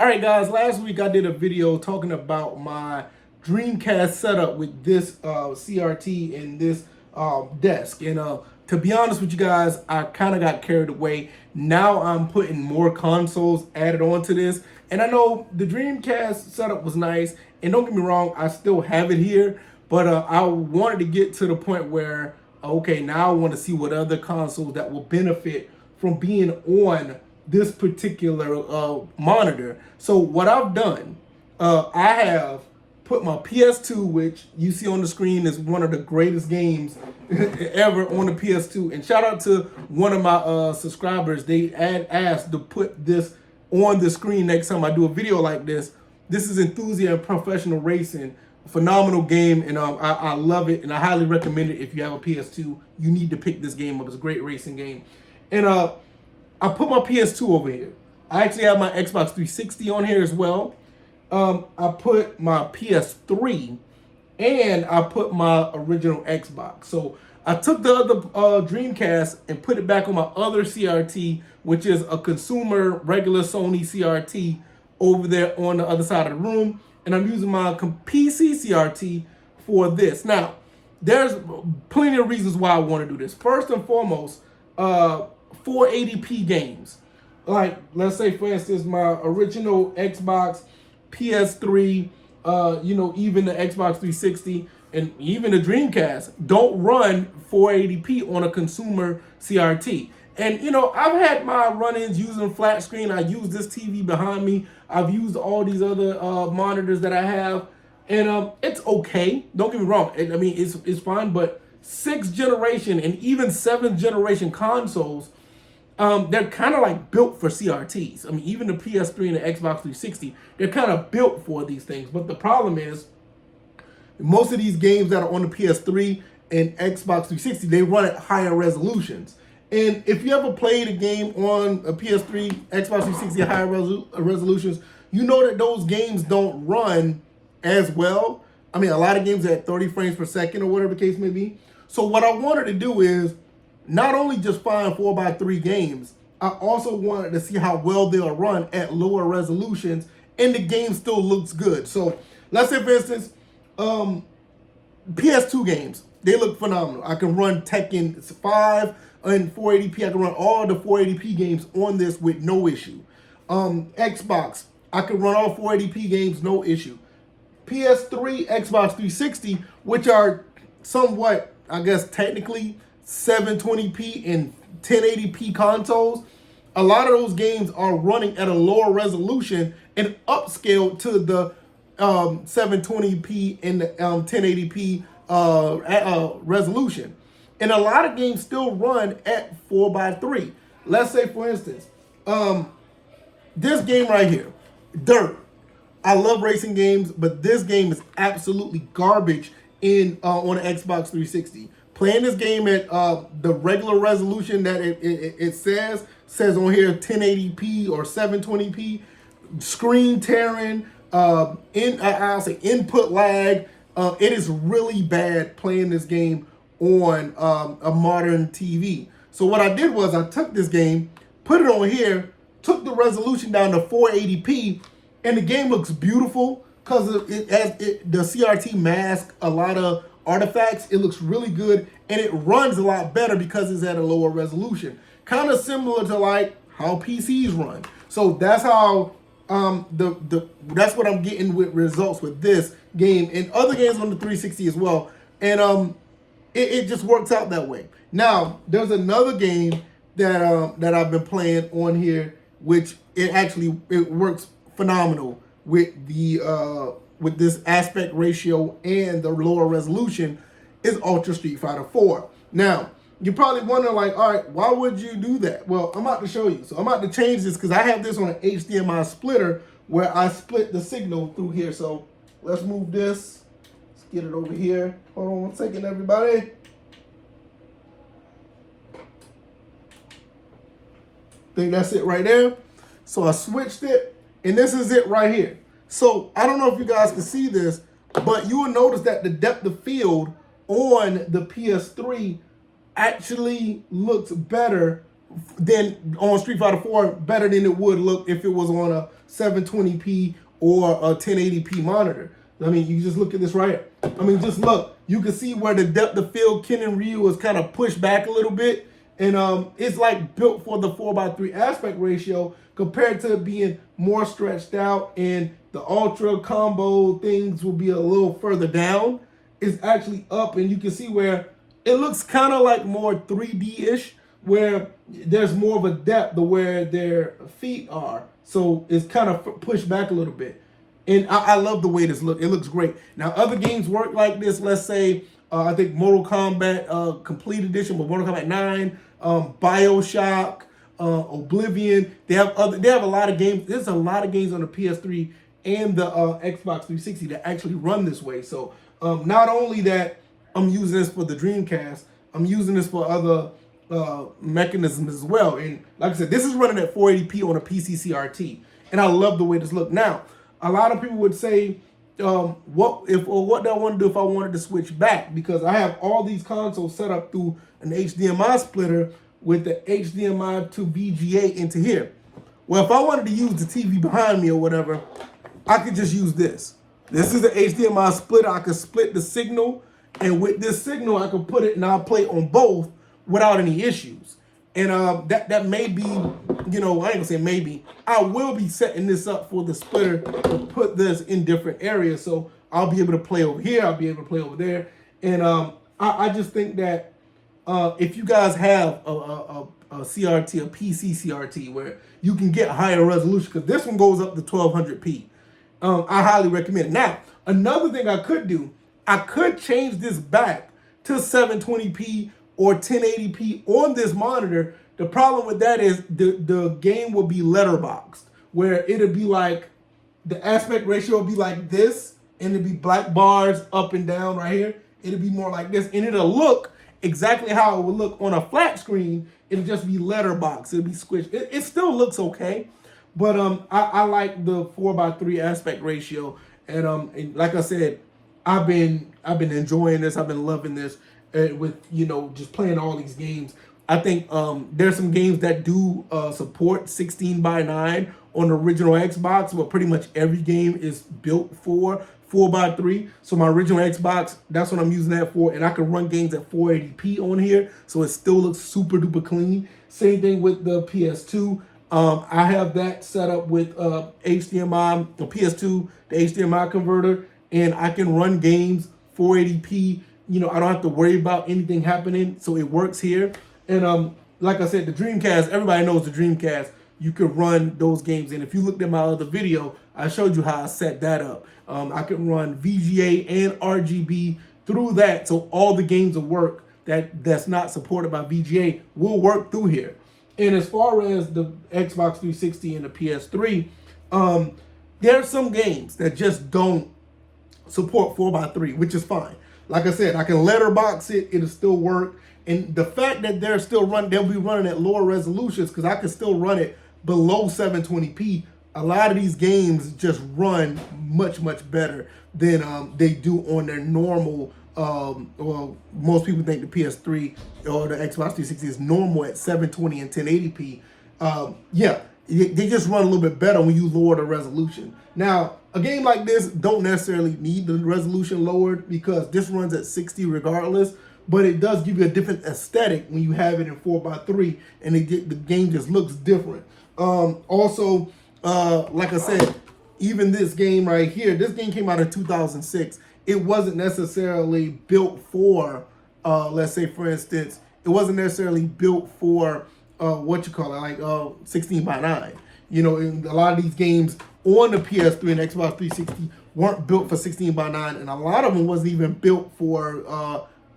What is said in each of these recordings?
All right, guys, last week I did a video talking about my Dreamcast setup with this CRT and this desk. And to be honest with you guys, I kind of got carried away. Now I'm putting more consoles added onto this. And I know the Dreamcast setup was nice. And don't get me wrong, I still have it here. But I wanted to get to the point where, okay, now I want to see what other consoles that will benefit from being on this particular monitor. So what I've done, I have put my PS2, which you see on the screen is one of the greatest games ever on the PS2. And shout out to one of my subscribers. They asked to put this on the screen next time I do a video like this. This is Enthusiast Professional Racing. Phenomenal game, and I love it, and I highly recommend it. If you have a PS2, you need to pick this game up. It's a great racing game. And I put my PS2 over here. I actually have my Xbox 360 on here as well. I put my PS3 and I put my original Xbox. So I took the other Dreamcast and put it back on my other CRT, which is a consumer regular Sony CRT over there on the other side of the room. And I'm using my PC CRT for this. Now, there's plenty of reasons why I want to do this. First and foremost, 480p games. Like, let's say, for instance, my original Xbox, PS3, even the Xbox 360, and even the Dreamcast don't run 480p on a consumer CRT. And, I've had my run-ins using flat screen. I use this TV behind me. I've used all these other monitors that I have. And it's okay. Don't get me wrong. It's fine. But 6th generation and even 7th generation consoles, they're kind of like built for CRTs. I mean, even the PS3 and the Xbox 360, they're kind of built for these things. But the problem is, most of these games that are on the PS3 and Xbox 360, they run at higher resolutions. And if you ever played a game on a PS3, Xbox 360 at higher resolutions, you know that those games don't run as well. I mean, a lot of games are at 30 frames per second or whatever the case may be. So what I wanted to do is not only just find 4x3 games, I also wanted to see how well they'll run at lower resolutions and the game still looks good. So let's say, for instance, PS2 games, they look phenomenal. I can run Tekken 5 in 480p. I can run all the 480p games on this with no issue. Xbox, I can run all 480p games, no issue. PS3, Xbox 360, which are somewhat, I guess, technically 720p and 1080p consoles, a lot of those games are running at a lower resolution and upscaled to the 720p and the 1080p resolution. And a lot of games still run at 4x3. Let's say, for instance, this game right here, Dirt. I love racing games, but this game is absolutely garbage on an Xbox 360. Playing this game at the regular resolution that it says on here, 1080p or 720p, screen tearing, I'll say input lag. It is really bad playing this game on a modern TV. So what I did was I took this game, put it on here, took the resolution down to 480p, and the game looks beautiful because the CRT masks a lot of artifacts. It looks really good, and it runs a lot better because it's at a lower resolution. Kind of similar to like how PCs run. So that's how that's what I'm getting with results with this game and other games on the 360 as well. And it just works out that way. Now there's another game that I've been playing on here, which it works phenomenal with the with this aspect ratio and the lower resolution, is Ultra Street Fighter 4. Now, you're probably wondering, like, all right, why would you do that? Well, I'm about to show you. So I'm about to change this because I have this on an HDMI splitter where I split the signal through here. So let's move this. Let's get it over here. Hold on one second, everybody. I think that's it right there. So I switched it, and this is it right here. So I don't know if you guys can see this, but you will notice that the depth of field on the PS3 actually looks better than on Street Fighter 4, better than it would look if it was on a 720p or a 1080p monitor. I mean, you just look at this right here. I mean, just look. You can see where the depth of field Ken and Ryu is kind of pushed back a little bit. And it's like built for the 4:3 aspect ratio compared to it being more stretched out, and the ultra combo things will be a little further down. It's actually up, and you can see where it looks kind of like more 3D-ish, where there's more of a depth to where their feet are. So it's kind of pushed back a little bit. And I love the way this looks. It looks great. Now, other games work like this. Let's say, I think Mortal Kombat Complete Edition with Mortal Kombat 9, BioShock, Oblivion. They have a lot of games. There's a lot of games on the PS3 and the Xbox 360 that actually run this way. So not only that I'm using this for the Dreamcast, I'm using this for other mechanisms as well. And like I said, this is running at 480p on a PC CRT. And I love the way this looks. Now, a lot of people would say, what do I want to do if I wanted to switch back? Because I have all these consoles set up through an HDMI splitter with the HDMI to VGA into here. Well, if I wanted to use the TV behind me or whatever, I could just use this. This is the HDMI splitter. I could split the signal, and with this signal, I could put it and I'll play on both without any issues. And that may be, I ain't gonna say maybe. I will be setting this up for the splitter to put this in different areas. So I'll be able to play over here. I'll be able to play over there. And I just think that if you guys have a CRT, a PC CRT, where you can get higher resolution, because this one goes up to 1200p. I highly recommend it. Now, another thing I could do, I could change this back to 720p or 1080p on this monitor. The problem with that is the game will be letterboxed, where it'll be like, the aspect ratio will be like this, and it'll be black bars up and down right here. It'll be more like this, and it'll look exactly how it would look on a flat screen. It'll just be letterboxed. It'll be squished. It still looks okay, but I like the 4:3 aspect ratio, and like I said, I've been enjoying this. I've been loving this. With just playing all these games. I think there's some games that do support 16:9 on the original Xbox, but pretty much every game is built for 4:3. So my original Xbox, that's what I'm using that for, and I can run games at 480p on here, so it still looks super duper clean. Same thing with the PS2. I have that set up with HDMI, the PS2, the HDMI converter, and I can run games 480p. I don't have to worry about anything happening, so it works here. And like I said, the Dreamcast, everybody knows the Dreamcast. You could run those games, and if you looked at my other video, I showed you how I set that up. I can run VGA and RGB through that, so all the games of work that's not supported by VGA will work through here. And as far as the Xbox 360 and the PS3, there are some games that just don't support 4:3, which is fine. Like I said, I can letterbox it, it'll still work. And the fact that they'll be running at lower resolutions, because I can still run it below 720p. A lot of these games just run much, much better than they do on their normal, well, most people think the PS3 or the Xbox 360 is normal at 720 and 1080p. Yeah, they just run a little bit better when you lower the resolution. Now, a game like this don't necessarily need the resolution lowered, because this runs at 60 regardless, but it does give you a different aesthetic when you have it in 4:3, and the game just looks different. Also, like I said, even this game right here, this game came out in 2006. It wasn't necessarily built for, let's say for instance, it wasn't necessarily built for, 16:9. And a lot of these games on the PS3 and Xbox 360 weren't built for 16:9, and a lot of them wasn't even built for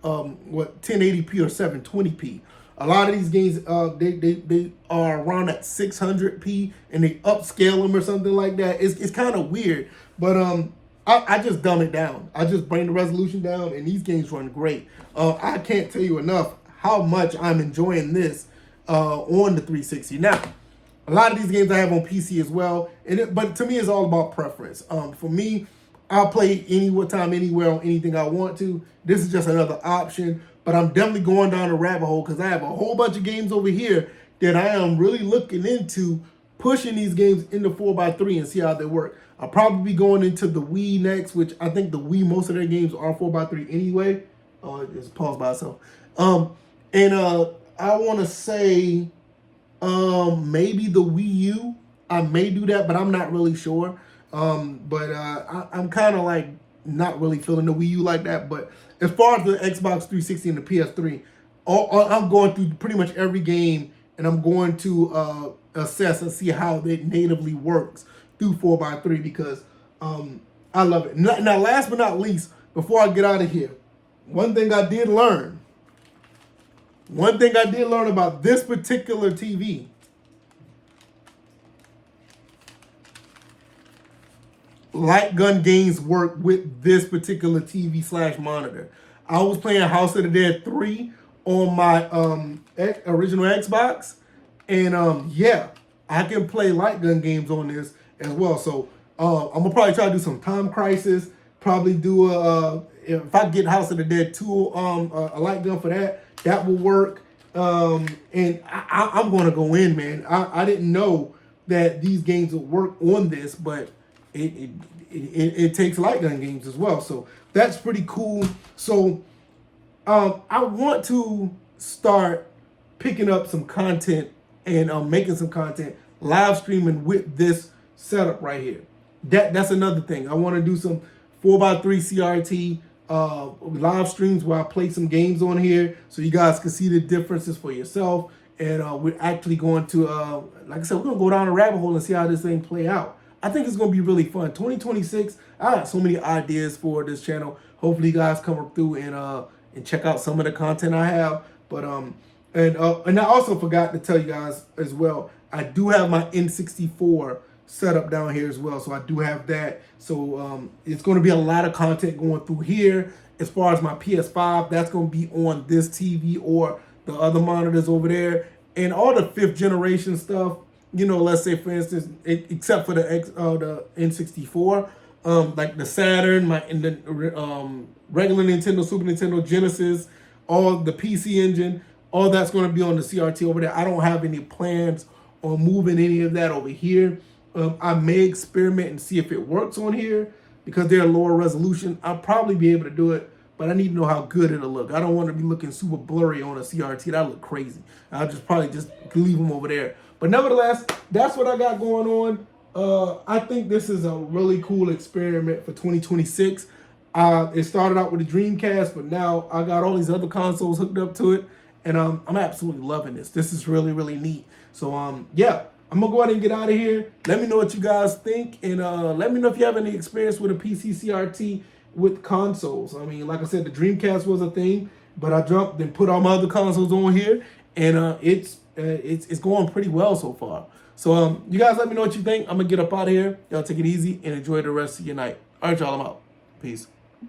1080p or 720p. A lot of these games, they are around at 600p, and they upscale them or something like that. It's kind of weird, but I just dumb it down. I just bring the resolution down, and these games run great. I can't tell you enough how much I'm enjoying this on the 360. Now, a lot of these games I have on PC as well, but to me, it's all about preference. For me, I'll play anytime, anywhere, on anything I want to. This is just another option, but I'm definitely going down the rabbit hole, because I have a whole bunch of games over here that I am really looking into pushing these games into 4x3 and see how they work. I'll probably be going into the Wii next, which I think the Wii, most of their games are 4x3 anyway. Oh, just pause by itself. And I want to say maybe the Wii U. I may do that, but I'm not really sure. I'm kind of like not really feeling the Wii U like that. But as far as the Xbox 360 and the PS3, I'm going through pretty much every game, and I'm going to assess and see how it natively works through 4x3 because I love it. Now, last but not least, before I get out of here, one thing I did learn about this particular TV. Light gun games work with this particular TV / monitor. I was playing House of the Dead 3 on my original Xbox, and yeah, I can play light gun games on this as well. So I'm gonna probably try to do some Time Crisis. Probably do if I get House of the Dead 2 a light gun for that will work. And I'm gonna go in, man. I didn't know that these games would work on this, but it takes light gun games as well. So that's pretty cool. So I want to start picking up some content and making some content, live streaming with this setup right here. That's another thing. I want to do some 4x3 CRT live streams where I play some games on here so you guys can see the differences for yourself. And we're actually going to, like I said, we're going to go down a rabbit hole and see how this thing play out. I think it's going to be really fun. 2026, I got so many ideas for this channel. Hopefully you guys come through and check out some of the content I have. But and I also forgot to tell you guys as well, I do have my N64 set up down here as well. So I do have that. So it's going to be a lot of content going through here. As far as my PS5, that's going to be on this TV or the other monitors over there. And all the 5th generation stuff, you know, let's say for instance, except for the N64, like the Saturn, and the regular Nintendo, Super Nintendo, Genesis, all the PC Engine, all that's going to be on the CRT over there. I don't have any plans on moving any of that over here. I may experiment and see if it works on here because they're lower resolution. I'll probably be able to do it, but I need to know how good it'll look. I don't want to be looking super blurry on a CRT. That'll look crazy. I'll probably just leave them over there. But nevertheless, that's what I got going on. I think this is a really cool experiment for 2026. It started out with a Dreamcast, but now I got all these other consoles hooked up to it, and I'm absolutely loving this. This is really, really neat. So yeah, I'm gonna go ahead and get out of here. Let me know what you guys think, and let me know if you have any experience with a PC CRT with consoles. I mean, like I said, the Dreamcast was a thing, but I jumped and put all my other consoles on here, and it's going pretty well so far. So you guys let me know what you think. I'm gonna get up out of here. Y'all take it easy and enjoy the rest of your night. All right, y'all, I'm out. Peace.